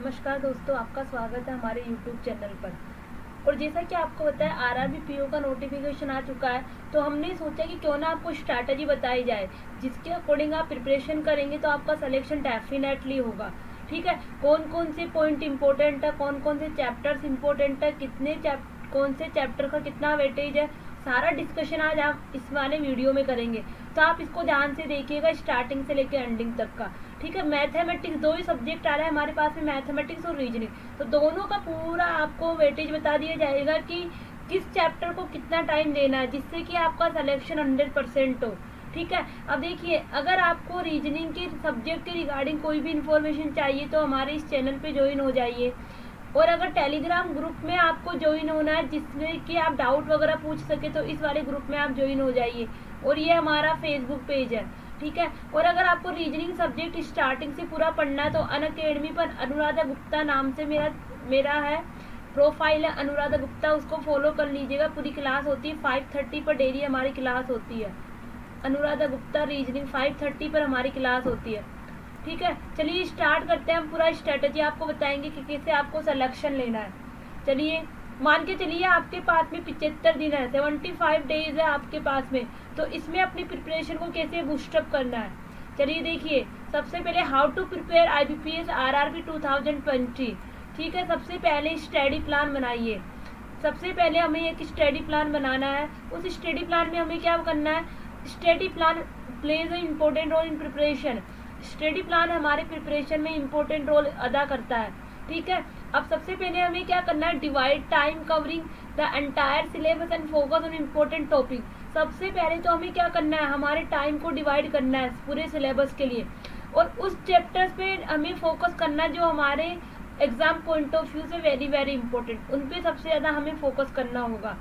नमस्कार दोस्तों, आपका स्वागत है हमारे YouTube चैनल पर। और जैसा कि आपको पता है आरआरबी पीओ का नोटिफिकेशन आ चुका है, तो हमने सोचा कि क्यों ना आपको स्ट्रैटेजी बताई जाए जिसके अकॉर्डिंग आप प्रिपरेशन करेंगे तो आपका सिलेक्शन डेफिनेटली होगा। ठीक है, कौन कौन से पॉइंट इंपॉर्टेंट है, कौन कौन से चैप्टर्स इंपॉर्टेंट है, कौन से चैप्टर का कितना वेटेज है, सारा डिस्कशन आज आप इस वाले वीडियो में करेंगे। तो आप इसको ध्यान से देखिएगा स्टार्टिंग से लेकर एंडिंग तक का। ठीक है, मैथमेटिक्स दो ही सब्जेक्ट आ रहा है हमारे पास में, मैथमेटिक्स और रीजनिंग, तो दोनों का पूरा आपको वेटेज बता दिया जाएगा कि किस चैप्टर को कितना टाइम देना है जिससे कि आपका सिलेक्शन 100% हो। ठीक है, अब देखिए, अगर आपको रीजनिंग के सब्जेक्ट के रिगार्डिंग कोई भी इंफॉर्मेशन चाहिए तो हमारे इस चैनल पे ज्वाइन हो जाइए। और अगर टेलीग्राम ग्रुप में आपको ज्वाइन होना है जिसमें कि आप डाउट वगैरह पूछ सके तो इस वाले ग्रुप में आप ज्वाइन हो जाइए। और ये हमारा फेसबुक पेज है। ठीक है, और अगर आपको रीजनिंग सब्जेक्ट स्टार्टिंग से पूरा पढ़ना है तो अनअकैडमी पर अनुराधा गुप्ता नाम से मेरा है प्रोफाइल है, अनुराधा गुप्ता, उसको फॉलो कर लीजिएगा। पूरी क्लास होती है 5:30 पर, डेली हमारी क्लास होती है। अनुराधा गुप्ता रीजनिंग 5:30 पर हमारी क्लास होती है। ठीक है, चलिए स्टार्ट करते हैं। हम पूरा स्ट्रेटेजी आपको बताएंगे कि कैसे आपको सिलेक्शन लेना है। चलिए, मान के चलिए आपके पास में 75 दिन है, 75 डेज है आपके पास में, तो इसमें अपनी प्रिपरेशन को कैसे बूस्टअप करना है। चलिए देखिए, सबसे पहले how to prepare IBPS RRB 2020। ठीक है, सबसे पहले स्टडी प्लान बनाइए। सबसे पहले हमें एक स्टडी प्लान बनाना है। उस स्टडी प्लान में हमें क्या करना है, study plan plays a important role in preparation. Study plan हमारे प्रिपरेशन में इम्पोर्टेंट रोल अदा करता है। ठीक है, अब सबसे पहले हमें क्या करना है, divide time covering the entire syllabus and focus on important topic. सबसे पहले तो हमें क्या करना है, हमारे टाइम को डिवाइड करना है पूरे सिलेबस के लिए, और उस चैप्टर्स पे हमें फोकस करना है जो हमारे एग्जाम पॉइंट ऑफ व्यू से वेरी वेरी इंपॉर्टेंट, उन पे सबसे ज्यादा हमें फोकस करना होगा।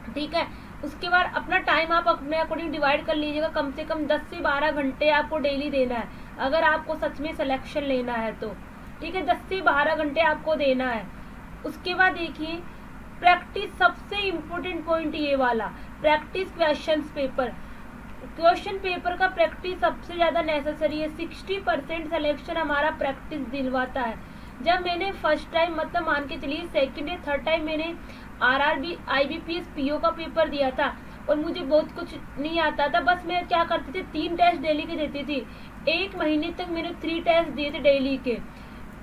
ठीक है, उसके बाद अपना टाइम आप अपने अकॉर्डिंग डिवाइड कर लीजिएगा। कम से कम 10 से 12 घंटे आपको डेली देना है अगर आपको सच में सिलेक्शन लेना है तो। ठीक है, 10 से 12 घंटे आपको देना है। उसके बाद देखिए, प्रैक्टिस, सबसे इम्पोर्टेंट पॉइंट ये वाला, practice questions paper. Question paper का प्रैक्टिस सबसे ज्यादा नेसेसरी है। 60% सिलेक्शन हमारा प्रैक्टिस दिलवाता है। जब मैंने फर्स्ट टाइम, मतलब मान के चलिए सेकंड या थर्ड टाइम मैंने RRB IBPS PO का पेपर दिया था और मुझे बहुत कुछ नहीं आता था, बस मैं क्या करती थी, 3 टेस्ट डेली के देती थी। 1 महीने तक मैंने 3 टेस्ट दिए थे डेली के,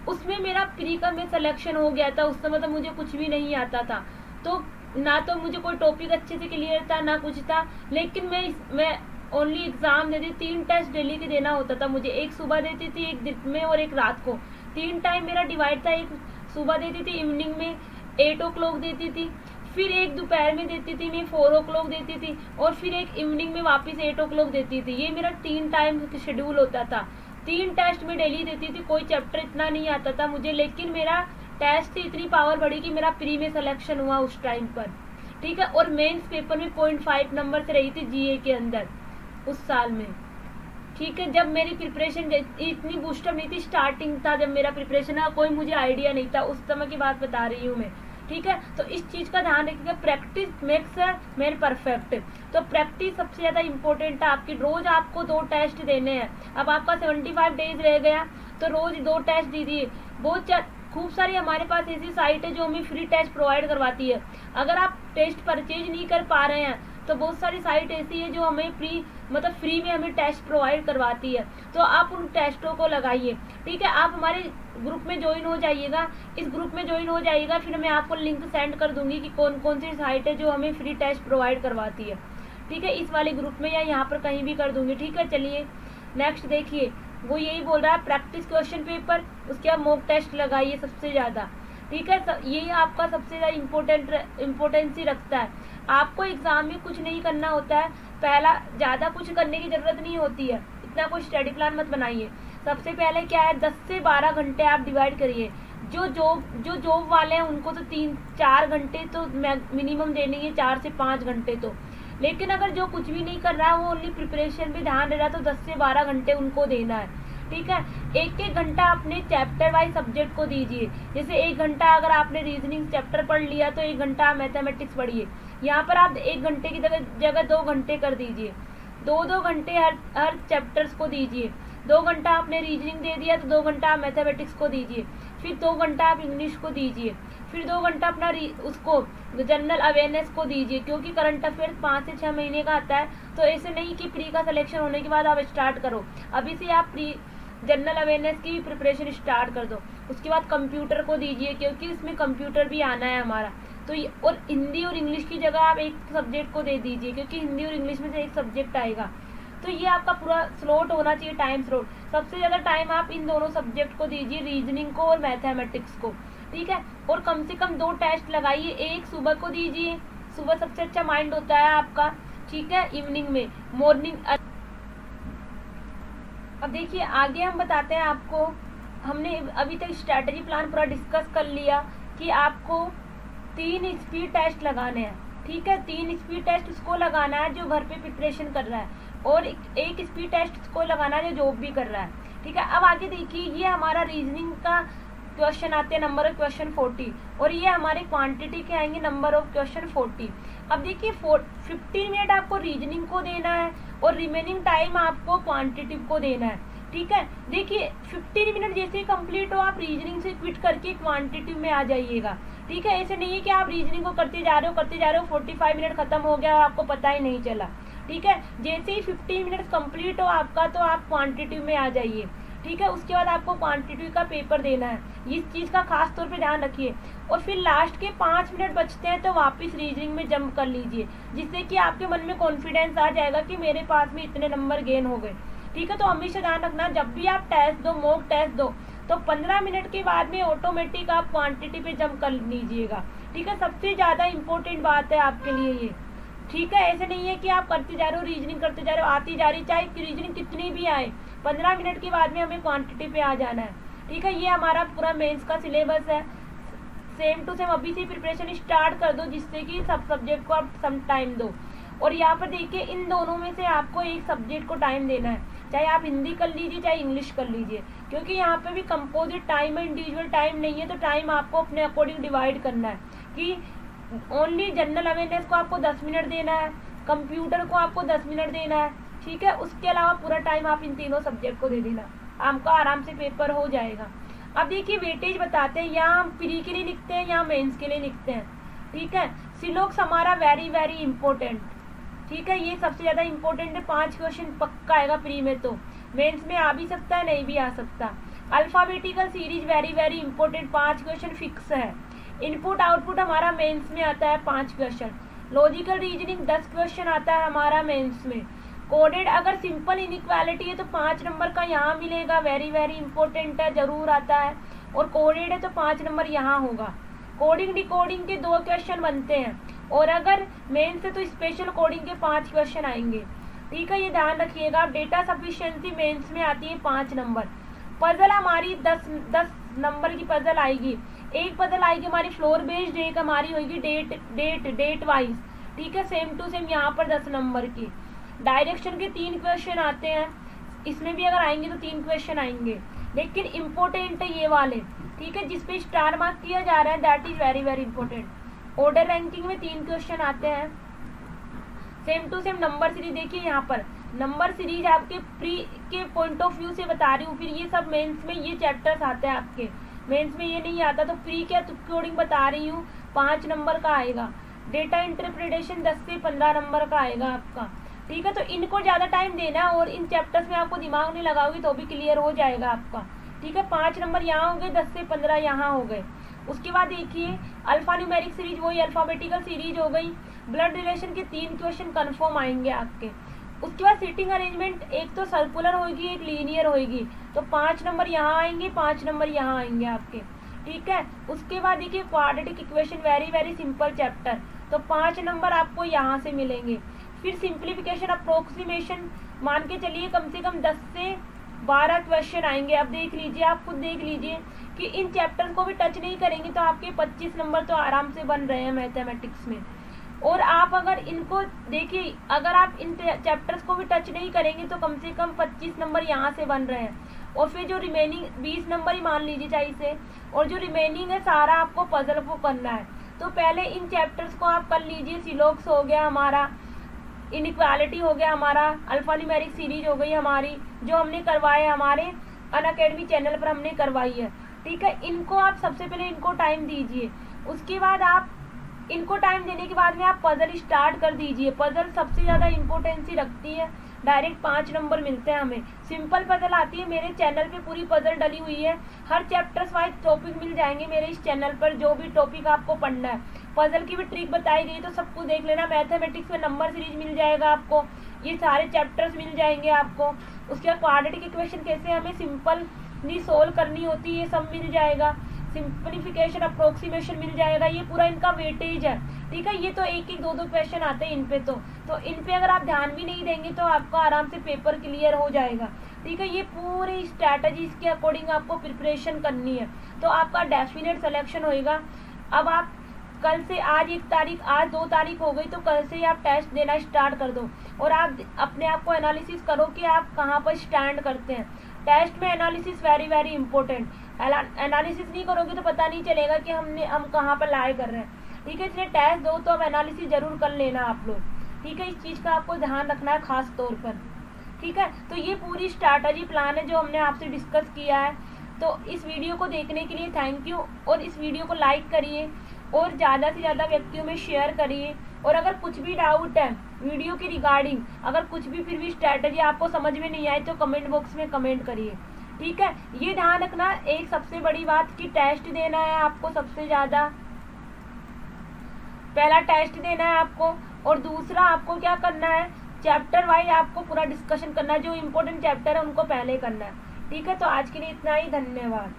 उसमें मेरा प्री का में सिलेक्शन हो गया था। उस समय तो मुझे कुछ भी नहीं आता था, तो ना तो मुझे कोई टॉपिक अच्छे से क्लियर था ना कुछ था, लेकिन मैं ओनली एग्जाम देती, 3 टेस्ट डेली के देना होता था मुझे। एक सुबह देती थी, एक दिन में और एक रात को। 3 टाइम मेरा डिवाइड था, एक सुबह देती थी, इवनिंग में 8 o'clock देती थी, फिर एक दोपहर में देती थी मैं 4 o'clock देती थी, और फिर एक इवनिंग में वापस 8 o'clock देती थी। ये मेरा 3 टाइम शेड्यूल होता था। 3 टेस्ट में डेली देती थी। कोई चैप्टर इतना नहीं आता था मुझे, लेकिन मेरा टेस्ट से इतनी पावर बढ़ी कि मेरा प्री में सिलेक्शन हुआ उस टाइम पर। ठीक है, और मेंस पेपर में 0.5 नंबर से रही थी GA के अंदर उस साल में। ठीक है, जब मेरी प्रिपरेशन इतनी बूस्टअप नहीं थी, स्टार्टिंग था जब मेरा प्रिपरेशन का कोई मुझे आइडिया नहीं था, उस समय की बात बता रही हूँ मैं। ठीक है, तो इस चीज का ध्यान रखिएगा, प्रैक्टिस मेक्स मैन परफेक्ट। तो प्रैक्टिस सबसे ज्यादा इंपॉर्टेंट है आपकी। रोज आपको 2 टेस्ट देने हैं। अब आपका 75 डेज रह गया तो रोज 2 टेस्ट दीजिए। बहुत खूब सारी हमारे पास ऐसी साइट है जो हमें फ्री टेस्ट प्रोवाइड करवाती है। अगर आप टेस्ट परचेज नहीं कर पा रहे हैं तो बहुत सारी साइट ऐसी है जो हमें फ्री में हमें टेस्ट प्रोवाइड करवाती है, तो आप उन टेस्टों को लगाइए। ठीक है, आप हमारे ग्रुप में ज्वाइन हो जाइएगा। इस ग्रुप में ज्वाइन हो जाइएगा, फिर मैं आपको लिंक सेंड कर दूंगी कि कौन कौन सी साइट है जो हमें फ्री टेस्ट प्रोवाइड करवाती है। ठीक है, इस वाले ग्रुप में या यहाँ पर कहीं भी कर दूंगी। ठीक है, चलिए नेक्स्ट देखिए, वो यही बोल रहा है प्रैक्टिस क्वेश्चन पेपर, उसके बाद मॉक टेस्ट लगाइए सबसे ज्यादा। ठीक है, यही आपका सबसे ज्यादा इम्पोर्टेंसी रखता है। आपको एग्जाम में कुछ नहीं करना होता है, पहला ज्यादा कुछ करने की जरूरत नहीं होती है, इतना कोई स्टडी प्लान मत बनाइए। सबसे पहले क्या है, 10 से 12 घंटे आप डिवाइड करिए। जो जॉब वाले हैं उनको तो 3-4 घंटे तो मिनिमम देने हैं, 4 से 5 घंटे तो। लेकिन अगर जो कुछ भी नहीं कर रहा है, वो ओनली प्रिपरेशन पे ध्यान दे रहा है, तो 10 से 12 घंटे उनको देना है। ठीक है, 1-1 घंटा अपने चैप्टर वाइज सब्जेक्ट को दीजिए। जैसे 1 घंटा अगर आपने रीजनिंग चैप्टर पढ़ लिया तो 1 घंटा मैथमेटिक्स पढ़िए। यहाँ पर आप 1 घंटे की जगह 2 घंटे कर दीजिए। 2-2 घंटे हर चैप्टर्स को दीजिए। 2 घंटा आपने रीजनिंग दे दिया तो 2 घंटा आप मैथमेटिक्स को दीजिए, फिर 2 घंटा आप इंग्लिश को दीजिए, फिर 2 घंटा अपना उसको जनरल अवेयरनेस को दीजिए, क्योंकि करंट अफेयर्स 5 से 6 महीने का आता है। तो ऐसे नहीं कि प्री का सिलेक्शन होने के बाद आप स्टार्ट करो, अभी से आप प्री जनरल अवेयरनेस की प्रिपरेशन स्टार्ट कर दो। उसके बाद कंप्यूटर को दीजिए, क्योंकि इसमें कंप्यूटर भी आना है हमारा। तो और हिंदी और इंग्लिश की जगह आप एक सब्जेक्ट को दे दीजिए, क्योंकि हिंदी और इंग्लिश में से एक सब्जेक्ट आएगा। तो ये आपका पूरा स्लॉट होना चाहिए, टाइम स्लॉट। सबसे ज़्यादा टाइम आप इन दोनों सब्जेक्ट को दीजिए, रीजनिंग को और मैथमेटिक्स को, ठीक है। और कम से कम 2 टेस्ट लगाइए, एक सुबह को दीजिए, सुबह सबसे अच्छा माइंड होता है आपका, ठीक है। इवनिंग में, मॉर्निंग। अब देखिए आगे हम बताते हैं आपको, हमने अभी तक स्ट्रैटेजी प्लान पूरा डिस्कस कर लिया कि आपको 3 स्पीड टेस्ट लगाने हैं, ठीक है। 3 स्पीड टेस्ट उसको लगाना है जो घर पे प्रिपरेशन कर रहा है, और एक स्पीड टेस्ट उसको लगाना है जो जॉब भी कर रहा है, ठीक है। अब आगे देखिए, ये हमारा रीजनिंग का क्वेश्चन आते हैं नंबर ऑफ क्वेश्चन 40, और ये हमारे क्वांटिटी के आएंगे नंबर ऑफ क्वेश्चन 40। अब देखिए 15 मिनट आपको रीजनिंग को देना है और रिमेनिंग टाइम आपको क्वांटिटिव को देना है, ठीक है। देखिए 15 मिनट जैसे ही कंप्लीट हो आप रीजनिंग से क्विट करके क्वांटिटिव में आ जाइएगा, ठीक है। ऐसे नहीं है कि आप रीजनिंग को करते जा रहे हो 45 मिनट खत्म हो गया आपको पता ही नहीं चला, ठीक है। जैसे ही 15 मिनट कंप्लीट हो आपका तो आप क्वांटिटिव में आ जाइए, ठीक है। उसके बाद आपको क्वांटिटिव का पेपर देना है, इस चीज़ का खास तौर पे ध्यान रखिए। और फिर लास्ट के 5 मिनट बचते हैं तो वापस रीजनिंग में जंप कर लीजिए, जिससे कि आपके मन में कॉन्फिडेंस आ जाएगा कि मेरे पास में इतने नंबर गेन हो गए, ठीक है। तो हमेशा ध्यान रखना, जब भी आप टेस्ट दो, मॉक टेस्ट दो, तो 15 मिनट के बाद में ऑटोमेटिक आप क्वांटिटी पे जंप कर लीजिएगा, ठीक है। सबसे ज़्यादा इंपॉर्टेंट बात है आपके लिए ये, ठीक है। ऐसे नहीं है कि आप करते जा रहे हो, रीजनिंग करते जा रहे हो, आती जा रही, चाहे रीजनिंग कितनी भी आए, 15 मिनट के बाद में हमें क्वांटिटी पे आ जाना है, ठीक है। ये हमारा पूरा मेंस का सिलेबस है, सेम टू सेम अभी से प्रिपरेशन स्टार्ट कर दो, जिससे कि सब सब्जेक्ट को आप सम टाइम दो। और यहाँ पर देखिए इन दोनों में से आपको एक सब्जेक्ट को टाइम देना है, चाहे आप हिंदी कर लीजिए चाहे इंग्लिश कर लीजिए, क्योंकि यहाँ पे भी कंपोजिट टाइम है, इंडिविजुअल टाइम नहीं है। तो टाइम आपको अपने अकॉर्डिंग डिवाइड करना है कि ओनली जनरल अवेयरनेस को आपको 10 मिनट देना है, कंप्यूटर को आपको 10 मिनट देना है, ठीक है। उसके अलावा पूरा टाइम आप इन तीनों सब्जेक्ट को दे देना, आपका आराम से पेपर हो जाएगा। अब देखिए वेटेज बताते हैं, यहाँ हम प्री के लिए लिखते हैं, यहाँ मेंस के लिए लिखते हैं, ठीक है। सिलोक्स हमारा वेरी वेरी इंपॉर्टेंट, ठीक है। ये सबसे ज़्यादा इंपॉर्टेंट है, 5 क्वेश्चन पक्का आएगा प्री में, तो मेंस में आ भी सकता है नहीं भी आ सकता। Alphabetical series very very important, 5 question fix है। इनपुट आउटपुट हमारा मेंस में आता है 5 क्वेश्चन। लॉजिकल रीजनिंग 10 क्वेश्चन आता है हमारा मेंस में। कोडेड अगर सिंपल इनइक्वालिटी है तो 5 नंबर का यहाँ मिलेगा, वेरी वेरी इंपॉर्टेंट है, जरूर आता है। और कोडेड है तो 5 नंबर यहाँ होगा। कोडिंग डिकोडिंग के 2 क्वेश्चन बनते हैं, और अगर मेंस है तो स्पेशल कोडिंग के 5 क्वेश्चन आएंगे, ठीक है। ये ध्यान रखिएगा। डेटा सफिशिएंसी मेंस में आती है 5 नंबर। पजल हमारी 10 नंबर की पजल आएगी। एक पजल आएगी हमारी फ्लोर बेस्ड, एक हमारी होगी डेट वाइज, ठीक है। सेम टू सेम यहाँ पर 10 नंबर की। डायरेक्शन के 3 क्वेश्चन आते हैं, इसमें भी अगर आएंगे तो 3 क्वेश्चन आएंगे, लेकिन इम्पोर्टेंट है ये वाले, ठीक है, जिसपे स्टार मार्क किया जा रहा है, that is very very important. Order ranking में 3 क्वेश्चन आते हैं। Same to same number series, देखिए यहाँ पर नंबर सीरीज आपके प्री के पॉइंट ऑफ व्यू से बता रही हूँ, फिर ये सब मेंस में ये चैप्टर्स आते हैं आपके, मेंस में ये नहीं आता। तो प्री के कोडिंग बता रही हूँ 5 नंबर का आएगा। डेटा इंटरप्रिटेशन 10 से 15 नंबर का आएगा आपका, ठीक है। तो इनको ज़्यादा टाइम देना, और इन चैप्टर्स में आपको दिमाग नहीं लगाओगी तो भी क्लियर हो जाएगा आपका, ठीक है। 5 नंबर यहाँ हो गए, 10 से 15 यहाँ हो गए। उसके बाद देखिए अल्फा न्यूमेरिक सीरीज, वही अल्फाबेटिकल सीरीज हो गई। ब्लड रिलेशन के 3 क्वेश्चन कन्फर्म आएंगे आपके। उसके बाद सीटिंग अरेंजमेंट, एक तो सर्कुलर होगी एक लीनियर होगी, तो 5 नंबर यहाँ आएंगे, 5 नंबर यहाँ आएंगे आपके, ठीक है। उसके बाद देखिए quadratic equation, very very simple chapter, तो 5 नंबर आपको यहाँ से मिलेंगे। फिर सिंप्लीफिकेशन अप्रोक्सीमेशन, मान के चलिए कम से कम 10 से 12 क्वेश्चन आएंगे। अब देख लीजिए, आप खुद देख लीजिए कि इन चैप्टर को भी टच नहीं करेंगे तो आपके 25 नंबर तो आराम से बन रहे हैं मैथमेटिक्स में। और आप अगर इनको देखिए, अगर आप इन चैप्टर्स को भी टच नहीं करेंगे तो कम से कम 25 नंबर यहाँ से बन रहे हैं। और फिर जो रिमेनिंग 20 नंबर ही मान लीजिए चाहिए से, और जो रिमेनिंग है सारा आपको पजल को करना है। तो पहले इन चैप्टर्स को आप कर लीजिए। सिलोक्स हो गया हमारा, इनइक्वालिटी हो गया हमारा, अल्फा न्यूमेरिक सीरीज हो गई हमारी, जो हमने करवाए हमारे अनअकैडमी चैनल पर हमने करवाई है। ठीक है, इनको आप सबसे पहले इनको टाइम दीजिए। उसके बाद आप इनको टाइम देने के बाद में आप पजल स्टार्ट कर दीजिए। पजल सबसे ज़्यादा इम्पोर्टेंसी रखती है, डायरेक्ट 5 नंबर मिलते हैं हमें। सिंपल पजल आती है, मेरे चैनल पे पूरी पजल डली हुई है, हर चैप्टर्स वाइज टॉपिक मिल जाएंगे मेरे इस चैनल पर, जो भी टॉपिक आपको पढ़ना है। पजल की भी ट्रिक बताई गई, तो सबको देख लेना। मैथमेटिक्स में नंबर सीरीज मिल जाएगा आपको, ये सारे चैप्टर्स मिल जाएंगे आपको। उसके बाद क्वाड्रेटिक इक्वेशन कैसे हमें सिंपली सोल्व करनी होती है, ये सब मिल जाएगा। सिंप्लीफिकेशन, अप्रोक्सीमेशन मिल जाएगा। ये पूरा इनका वेटेज है। ठीक है, ये तो एक एक दो क्वेश्चन आते हैं इन पे, तो इन पे अगर आप ध्यान भी नहीं देंगे तो आपका आराम से पेपर क्लियर हो जाएगा। ठीक है, ये पूरी स्ट्रैटेजीज के अकॉर्डिंग आपको प्रिपरेशन करनी है, तो आपका डेफिनेट सिलेक्शन होएगा। अब आप कल से, आज 1 तारीख, आज 2 तारीख हो गई, तो कल से ही आप टेस्ट देना स्टार्ट कर दो और आप अपने आप को एनालिसिस करो कि आप कहाँ पर स्टैंड करते हैं। टेस्ट में analysis very very important. Analysis नहीं करोगे तो पता नहीं चलेगा कि हम कहाँ पर लाई कर रहे हैं। ठीक है, इसलिए टेस्ट दो तो अब एनालिसिस जरूर कर लेना आप लोग। ठीक है, इस चीज़ का आपको ध्यान रखना है खास तौर पर। ठीक है, तो ये पूरी स्ट्रैटेजी प्लान है जो हमने आपसे डिस्कस किया है। तो इस वीडियो को देखने के लिए थैंक यू, और इस वीडियो को लाइक करिए और ज़्यादा से ज़्यादा व्यक्तियों में शेयर करिए। और अगर कुछ भी डाउट है वीडियो की रिगार्डिंग, अगर कुछ भी फिर भी स्ट्रैटेजी आपको समझ में नहीं आए तो कमेंट बॉक्स में कमेंट करिए। ठीक है, ये ध्यान रखना एक सबसे बड़ी बात कि टेस्ट देना है आपको, सबसे ज़्यादा पहला टेस्ट देना है आपको, और दूसरा आपको क्या करना है, चैप्टर वाइज आपको पूरा डिस्कशन करना है। जो इम्पोर्टेंट चैप्टर है उनको पहले करना है। ठीक है, तो आज के लिए इतना ही, धन्यवाद।